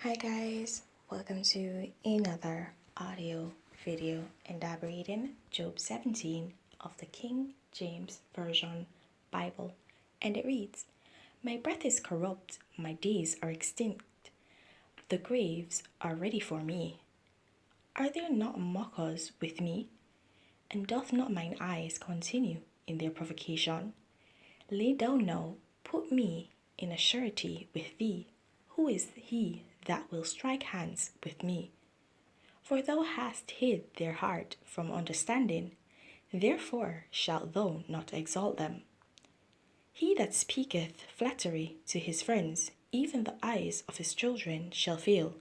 Hi guys, welcome to another audio video and I'm reading Job 17 of the King James Version Bible, and it reads, "My breath is corrupt, my days are extinct, the graves are ready for me. Are there not mockers with me? And doth not mine eyes continue in their provocation? Lay down now, put me in a surety with thee. Who is he that will strike hands with me? For thou hast hid their heart from understanding, therefore shalt thou not exalt them. He that speaketh flattery to his friends, even the eyes of his children shall fail.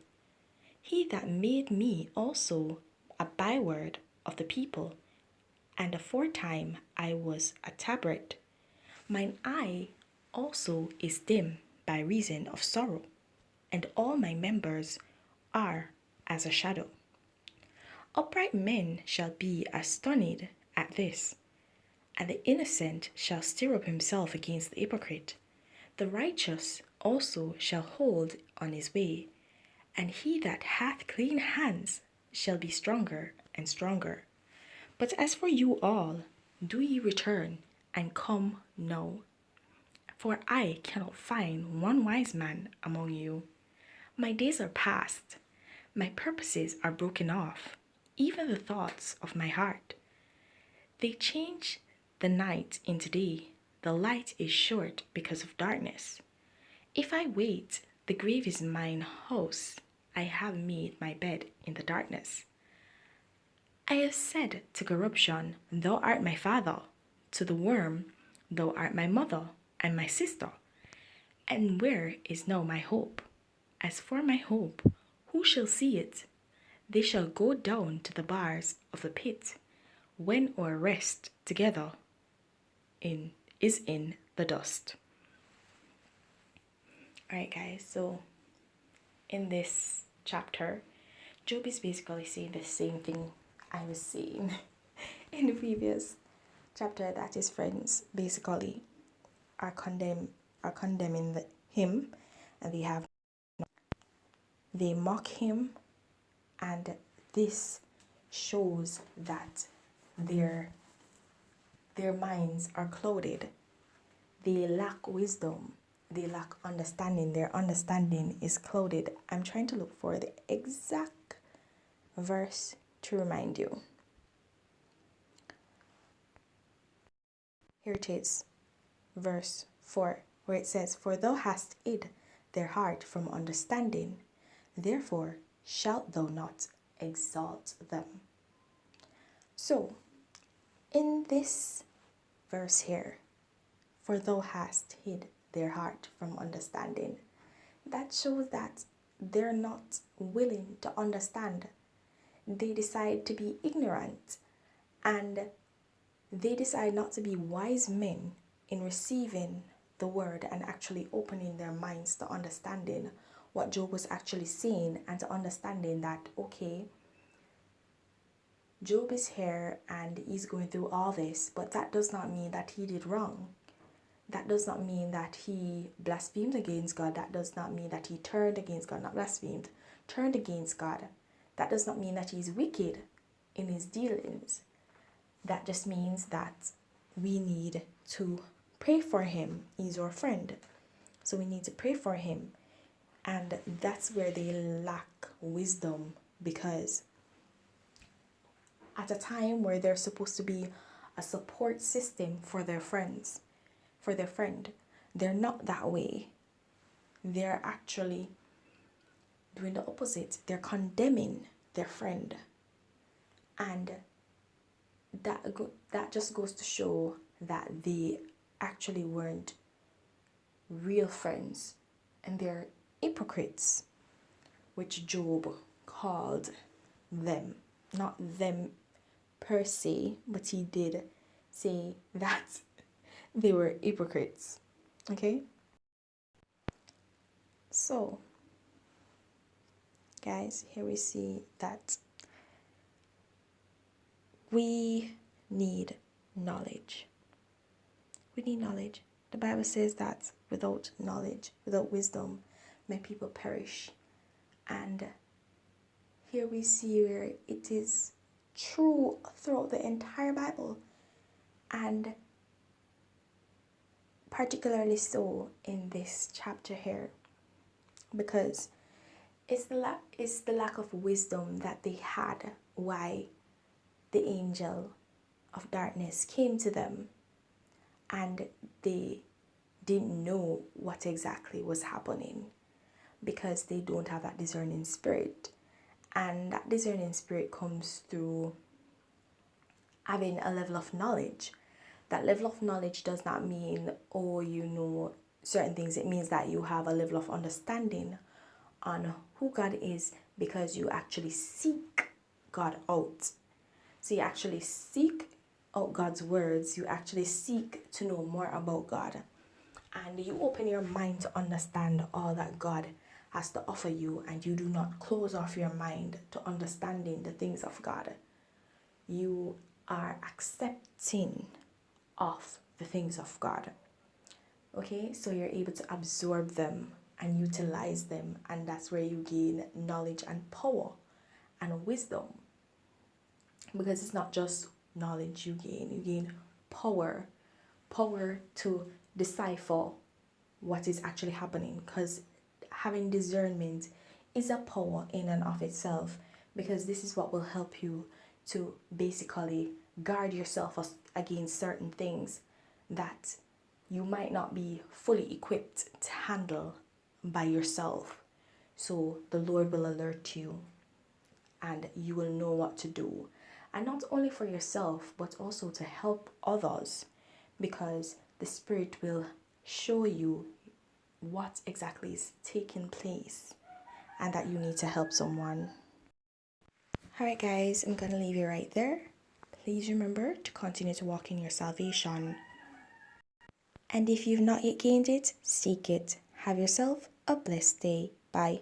He that made me also a byword of the people, and aforetime I was a tabrette. Mine eye also is dim by reason of sorrow, and all my members are as a shadow. Upright men shall be astonished at this, and the innocent shall stir up himself against the hypocrite. The righteous also shall hold on his way, and he that hath clean hands shall be stronger and stronger. But as for you all, do ye return and come now. For I cannot find one wise man among you. My days are past, my purposes are broken off, even the thoughts of my heart. They change the night into day, the light is short because of darkness. If I wait, the grave is mine house, I have made my bed in the darkness. I have said to corruption, thou art my father, to the worm, thou art my mother and my sister. And where is now my hope? As for my hope, who shall see it? They shall go down to the bars of the pit, when our rest together is in the dust." Alright guys, so in this chapter, Job is basically saying the same thing I was saying in the previous chapter, that his friends basically are condemning him, and they mock him, and this shows that their minds are clouded. They lack wisdom, they lack understanding, their understanding is clouded. I'm trying to look for the exact verse to remind you. Here it is, verse 4, where it says, "For thou hast hid their heart from understanding, therefore shalt thou not exalt them." So, in this verse here, "For thou hast hid their heart from understanding," that shows that they're not willing to understand. They decide to be ignorant, and they decide not to be wise men in receiving the word and actually opening their minds to understanding what Job was actually saying, and to understanding that, okay, Job is here and he's going through all this, but that does not mean that he did wrong. That does not mean that he blasphemed against God. That does not mean that he turned against God, not blasphemed, turned against God. That does not mean that he's wicked in his dealings. That just means that we need to pray for him. He's our friend. So we need to pray for him. And that's where they lack wisdom, because at a time where they're supposed to be a support system for their friends, for their friend, they're not that way. They're actually doing the opposite. They're condemning their friend. And that just goes to show that they actually weren't real friends, and they're hypocrites, which Job called them. Not them per se, but he did say that they were hypocrites. Okay? So, guys, here we see that we need knowledge. We need knowledge. The Bible says that without knowledge, without wisdom, my people perish. And here we see where it is true throughout the entire Bible, and particularly so in this chapter here, because it's the lack of wisdom that they had why the angel of darkness came to them, and they didn't know what exactly was happening because they don't have that discerning spirit. And that discerning spirit comes through having a level of knowledge. That level of knowledge does not mean, oh, you know certain things. It means that you have a level of understanding on who God is, because you actually seek God out. So you actually seek out God's words. You actually seek to know more about God. And you open your mind to understand all that God has to offer you, and you do not close off your mind to understanding the things of God. You are accepting of the things of God. Okay, so you're able to absorb them and utilize them, and that's where you gain knowledge and power and wisdom. Because it's not just knowledge you gain power to decipher what is actually happening, because having discernment is a power in and of itself, because this is what will help you to basically guard yourself against certain things that you might not be fully equipped to handle by yourself. So the Lord will alert you, and you will know what to do, and not only for yourself but also to help others, because the Spirit will show you what exactly is taking place and that you need to help someone. Alright guys, I'm gonna leave you right there. Please remember to continue to walk in your salvation, and if you've not yet gained it, seek it. Have yourself a blessed day. Bye.